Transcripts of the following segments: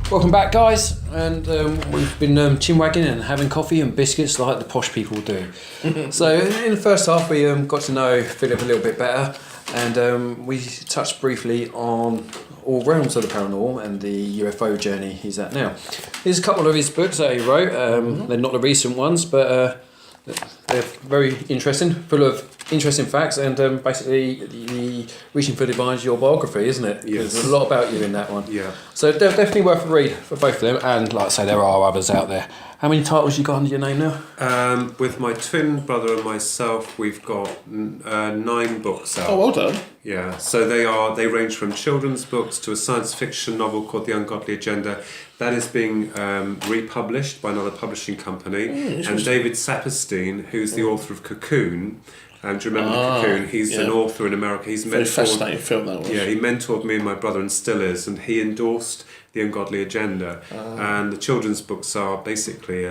Welcome back, guys, and we've been chinwagging and having coffee and biscuits like the posh people do. So in the first half we got to know Philip a little bit better, and we touched briefly on all realms of the paranormal and the UFO journey he's at now. Here's a couple of his books that he wrote. They're not the recent ones, but they're very interesting, full of interesting facts, and basically the Reaching for the Divine is your biography, isn't it? Yes. There's a lot about you in that one. Yeah. So definitely worth a read for both of them, and like I say, there are others out there. How many titles you got under your name now? With my twin brother and myself, we've got 9 books out. Oh, well done. Yeah, so they range from children's books to a science fiction novel called The Ungodly Agenda. That is being republished by another publishing company. And David Saperstein, who's the author of Cocoon, do you remember Cocoon? He's an author in America. He's Very fascinating film that was. Yeah, he mentored me and my brother and still is, and he endorsed The Ungodly Agenda. And the children's books are basically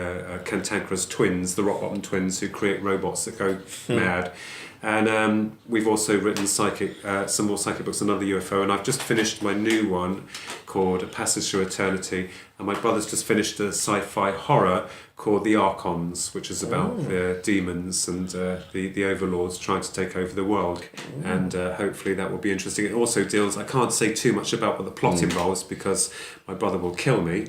cantankerous twins, the rock-bottom twins who create robots that go mad. And we've also written some more psychic books, another UFO, and I've just finished my new one called A Passage Through Eternity, and my brother's just finished a sci-fi horror called The Archons, which is about the demons and the overlords trying to take over the world, and hopefully that will be interesting. It also deals, I can't say too much about what the plot involves because my brother will kill me,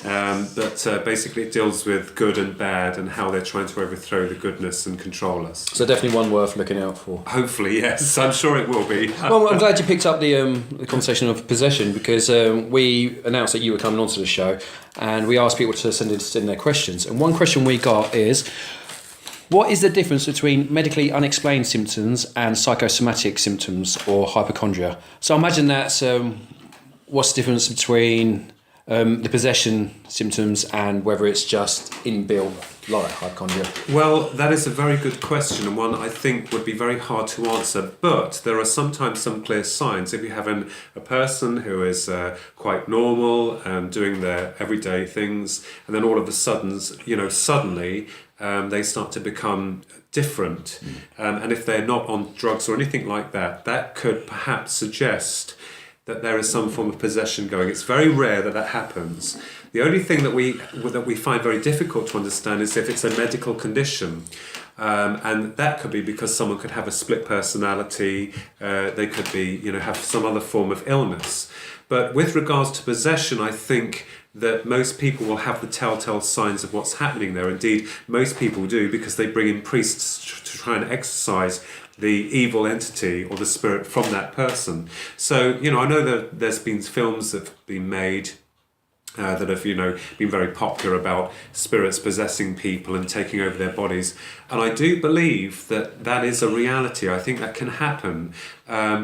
but basically it deals with good and bad and how they're trying to overthrow the goodness and control us. So definitely one worth looking out for. Hopefully, yes. I'm sure it will be. Well, I'm glad you picked up the conversation of possession, because we announced that you were coming onto the show, and we asked people to send in their questions. And one question we got is, what is the difference between medically unexplained symptoms and psychosomatic symptoms or hypochondria? So I imagine that's what's the difference between the possession symptoms and whether it's just inbuilt like hypochondria? Well, that is a very good question, and one I think would be very hard to answer, but there are sometimes some clear signs. If you have a person who is quite normal and doing their everyday things, and then all of a sudden, suddenly they start to become different, and if they're not on drugs or anything like that, that could perhaps suggest that there is some form of possession going. It's very rare that happens. The only thing that we find very difficult to understand is if it's a medical condition, and that could be because someone could have a split personality. They could be, have some other form of illness. But with regards to possession, I think that most people will have the telltale signs of what's happening there. Indeed, most people do, because they bring in priests to try and exorcise the evil entity or the spirit from that person. So, I know that there's been films that have been made that have, been very popular about spirits possessing people and taking over their bodies. And I do believe that is a reality. I think that can happen.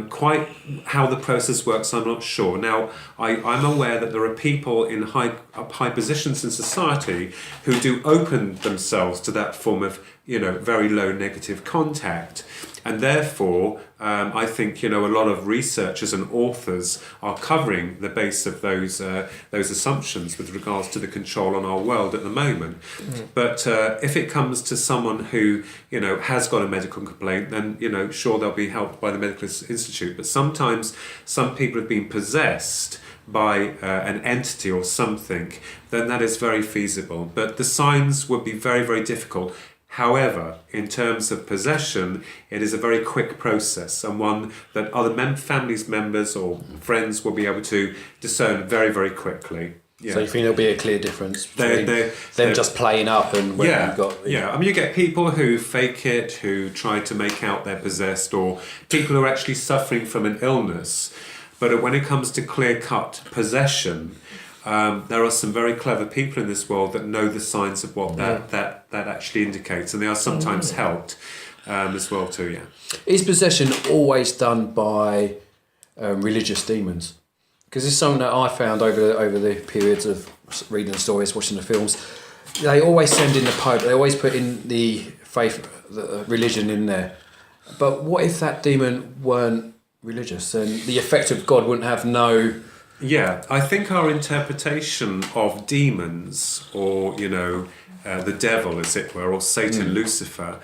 Quite how the process works, I'm not sure. Now, I'm aware that there are people in high positions in society who do open themselves to that form of, very low negative contact. And therefore, I think, a lot of researchers and authors are covering the base of those assumptions with regards to the control on our world at the moment. But if it comes to someone who, has got a medical complaint, then, sure, they'll be helped by the Medical Institute. But sometimes some people have been possessed by an entity or something, then that is very feasible. But the signs would be very, very difficult. However, in terms of possession, it is a very quick process, and one that other families members or friends will be able to discern very, very quickly. Yeah. So you think there'll be a clear difference between them just playing up and when you've got... Yeah, I mean, you get people who fake it, who try to make out they're possessed, or people who are actually suffering from an illness. But when it comes to clear-cut possession, there are some very clever people in this world that know the signs of what that actually indicates, and they are sometimes helped as well too. Yeah. Is possession always done by religious demons? Because it's something that I found over the periods of reading the stories, watching the films. They always send in the Pope. They always put in the faith, the religion in there. But what if that demon weren't religious, and the effect of God wouldn't have no... Yeah, I think our interpretation of demons, or, the devil, as it were, or Satan, Lucifer,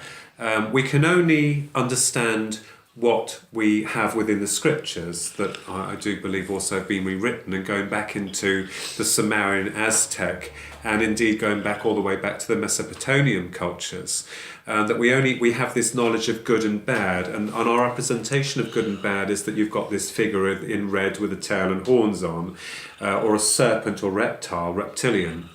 we can only understand what we have within the scriptures that I do believe also have been rewritten, and going back into the Sumerian, Aztec, and indeed going back all the way back to the Mesopotamian cultures, that we have this knowledge of good and bad, and our representation of good and bad is that you've got this figure in red with a tail and horns on, or a serpent or reptilian.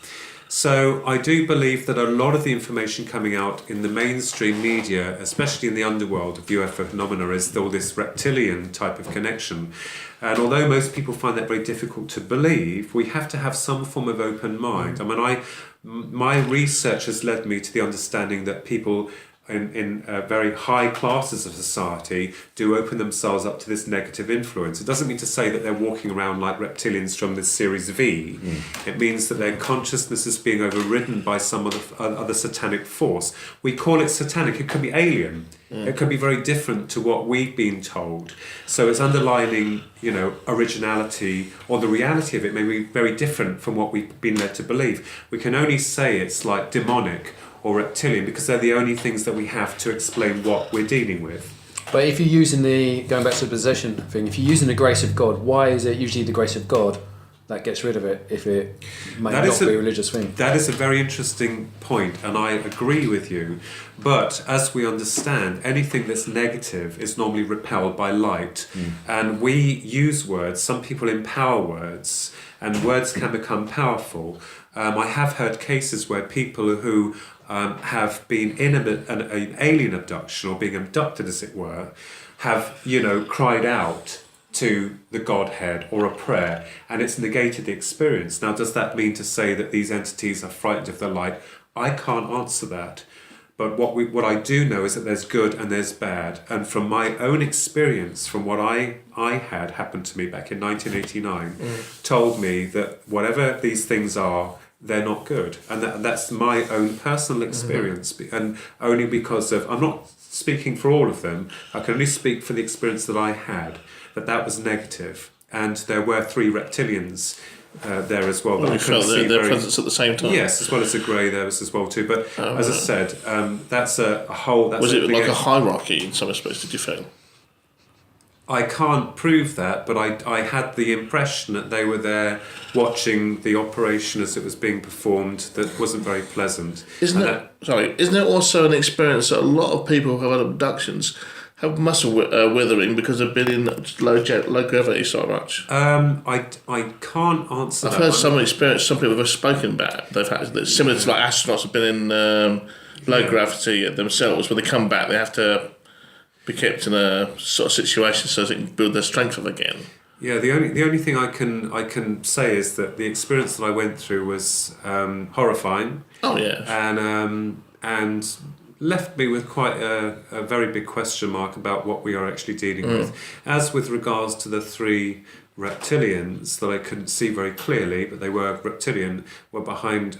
So I do believe that a lot of the information coming out in the mainstream media, especially in the underworld of UFO phenomena, is still this reptilian type of connection. And although most people find that very difficult to believe, we have to have some form of open mind. I mean, my research has led me to the understanding that people in very high classes of society do open themselves up to this negative influence. It doesn't mean to say that they're walking around like reptilians from the series V. It means that their consciousness is being overridden by some other satanic force. We call it satanic. It could be alien. It could be very different to what we've been told. So it's underlining, originality, or the reality of it may be very different from what we've been led to believe. We can only say it's like demonic or reptilian because they're the only things that we have to explain what we're dealing with. But if you're using going back to the possession thing, if you're using the grace of God, why is it usually the grace of God that gets rid of it if it may not be a religious thing? That is a very interesting point, and I agree with you. But as we understand, anything that's negative is normally repelled by light. And we use words, some people empower words, and words can become powerful. I have heard cases where people who have been in an alien abduction, or being abducted as it were, have, cried out to the Godhead or a prayer, and it's negated the experience. Now, does that mean to say that these entities are frightened of the light? I can't answer that. But what I do know is that there's good and there's bad. And from my own experience, from what I had happen to me back in 1989, told me that whatever these things are, they're not good. And that's my own personal experience. And only because of, I'm not speaking for all of them, I can only speak for the experience that I had, that was negative. And there were 3 reptilians there as well. That we couldn't see their presence at the same time. Yes, as well as a grey there was as well too. But as I said, that's a whole... That's was it like a hierarchy in some respects, did you feel? I can't prove that, but I had the impression that they were there watching the operation as it was being performed that wasn't very pleasant. Isn't it also an experience that a lot of people who have had abductions have muscle withering because they've been in low gravity so much? I can't answer that. I've heard some experience, some people have spoken about. They've had it's similar to like astronauts have been in low gravity themselves. When they come back, they have to be kept in a sort of situation so they can build their strength up again. Yeah, the only thing I can say is that the experience that I went through was horrifying. Oh yeah, and left me with quite a very big question mark about what we are actually dealing with. As with regards to the 3 reptilians that I couldn't see very clearly, but they were reptilian, were behind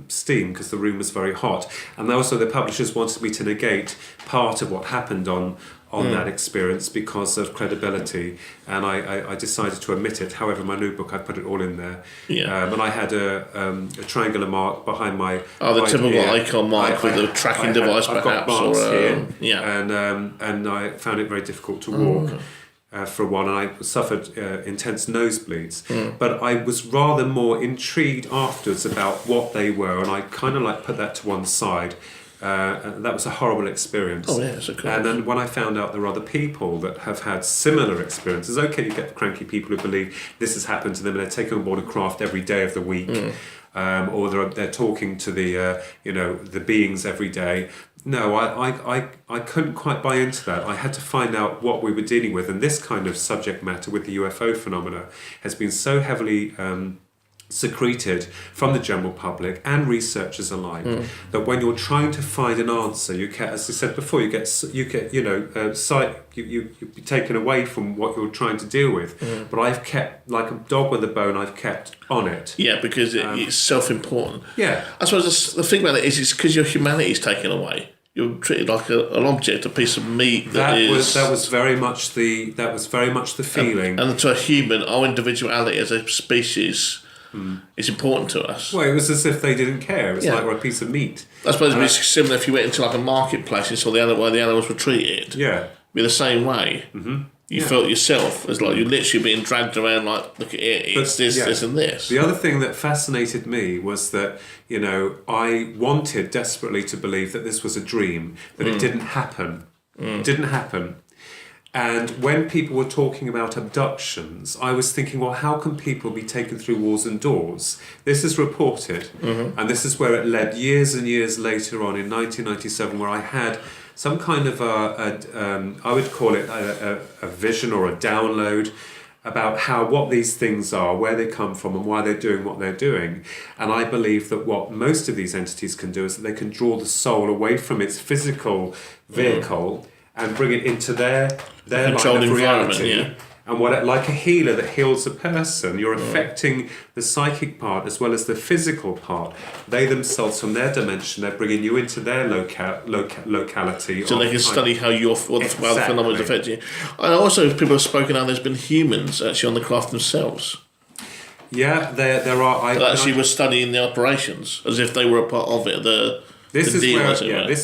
steam because the room was very hot. And also the publishers wanted me to negate part of what happened on that experience because of credibility, and I decided to omit it. However, in my new book I put it all in there. And I had a triangular mark behind my the typical ear. Icon mark with the tracking device I've got perhaps, marks or here, and I found it very difficult to walk. For a while, and I suffered intense nosebleeds. But I was rather more intrigued afterwards about what they were, and I kind of put that to one side. And that was a horrible experience. Oh yes, of course. And then when I found out there are other people that have had similar experiences, okay, you get cranky people who believe this has happened to them and they're taking on board a craft every day of the week, or they're talking to the beings every day. No, I couldn't quite buy into that. I had to find out what we were dealing with, and this kind of subject matter with the UFO phenomena has been so heavily secreted from the general public and researchers alike that when you're trying to find an answer, you get, as I said before, you get you're taken away from what you're trying to deal with. But I've kept, like a dog with a bone, I've kept on it. Yeah, because it's self-important. Yeah, I suppose the thing about it is because your humanity is taken away. You're treated like an object, a piece of meat. That was very much the feeling. And to a human, our individuality as a species is important to us. Well, it was as if they didn't care. It was like we're a piece of meat. I suppose it'd be similar if you went into like a marketplace and saw the way the animals were treated. Yeah. be the same way. Mm-hmm. You felt yourself as like you're literally being dragged around. Like, look at it, it's this, and this. The other thing that fascinated me was that, you know, I wanted desperately to believe that this was a dream, but it didn't happen. It didn't happen. And when people were talking about abductions, I was thinking, well, how can people be taken through walls and doors? This is reported, and this is where it led years and years later on in 1997, where I had some kind of I would call it a vision or a download about what these things are, where they come from, and why they're doing what they're doing. And I believe that what most of these entities can do is that they can draw the soul away from its physical vehicle and bring it into their line of reality. And like a healer that heals a person, you're affecting the psychic part as well as the physical part. They themselves, from their dimension, they're bringing you into their locality. So they can study how the phenomena affect you. And also, people have spoken how there's been humans actually on the craft themselves. Yeah, there are. That were studying the operations as if they were a part of it. This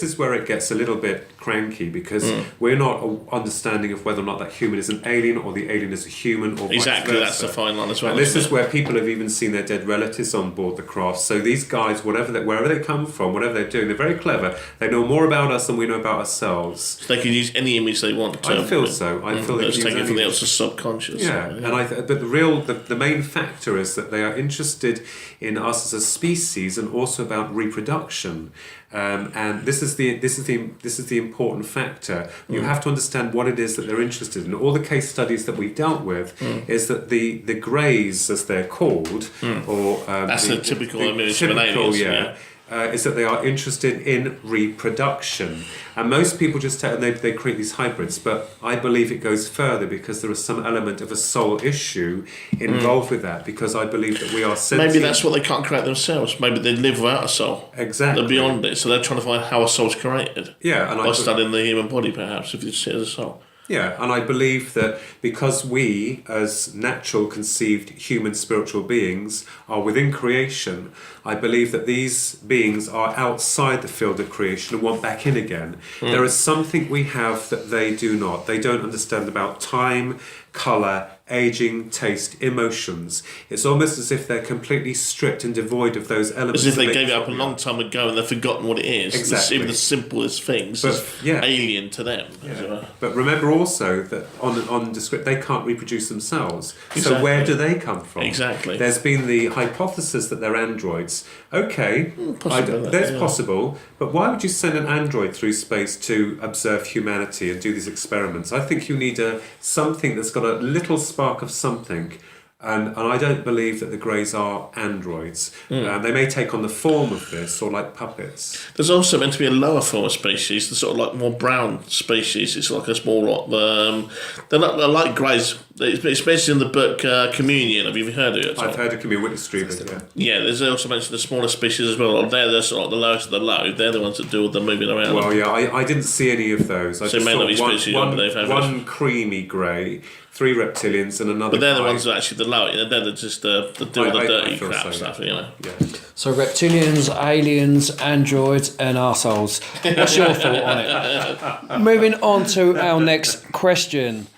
is where it gets a little bit cranky, because we're not understanding of whether or not that human is an alien or the alien is a human, or exactly vice versa. That's the fine line as well. And this is where people have even seen their dead relatives on board the craft. So these guys, wherever they come from, whatever they're doing, they're very clever. They know more about us than we know about ourselves. So they can use any image they want to. I feel so. I feel they can take it from the else's subconscious. Yeah, and but the main factor is that they are interested in us as a species, and also about reproduction. And this is the important factor. You have to understand what it is that they're interested in. All the case studies that we've dealt with is that the greys, as they're called, or that's the typical image of an alien. Is that they are interested in reproduction, and most people just they create these hybrids. But I believe it goes further, because there is some element of a soul issue involved with that. Because I believe that we are sentient. Maybe that's what they can't create themselves. Maybe they live without a soul. Exactly. They're beyond it, so they're trying to find how a soul's created. Yeah, and by studying the human body, perhaps, if you see it as a soul. Yeah, and I believe that because we, as natural conceived human spiritual beings, are within creation, I believe that these beings are outside the field of creation and want back in again. There is something we have that they do not. They don't understand about time, colour, aging, taste, emotions. It's almost as if they're completely stripped and devoid of those elements. As if they gave it up a long time ago and they've forgotten what it is. Exactly. Even the simplest things is alien to them. Yeah. But remember also that on they can't reproduce themselves. Exactly. So where do they come from? Exactly. There's been the hypothesis that they're androids. Okay, possible, but why would you send an android through space to observe humanity and do these experiments? I think you need something that's got a little spark of something. And I don't believe that the Greys are androids. They may take on the form of this, or like puppets. There's also meant to be a lower form of species, the sort of like more brown species. It's like a small lot. They're like Greys. It's mentioned in the book Communion. Have you ever heard of it? I've heard of Communion, Whitney Strieber, yeah. Yeah, there's also mentioned the smaller species as well. They're the sort of the lowest of the low. They're the ones that do all the moving around. Well, yeah, I didn't see any of those. I so just saw one creamy grey, 3 reptilians, and another. But they're the ones that are actually the low. They're just the dirty crap stuff, you know. Yeah. So reptilians, aliens, androids, and arseholes. What's your thought on it? Moving on to our next question.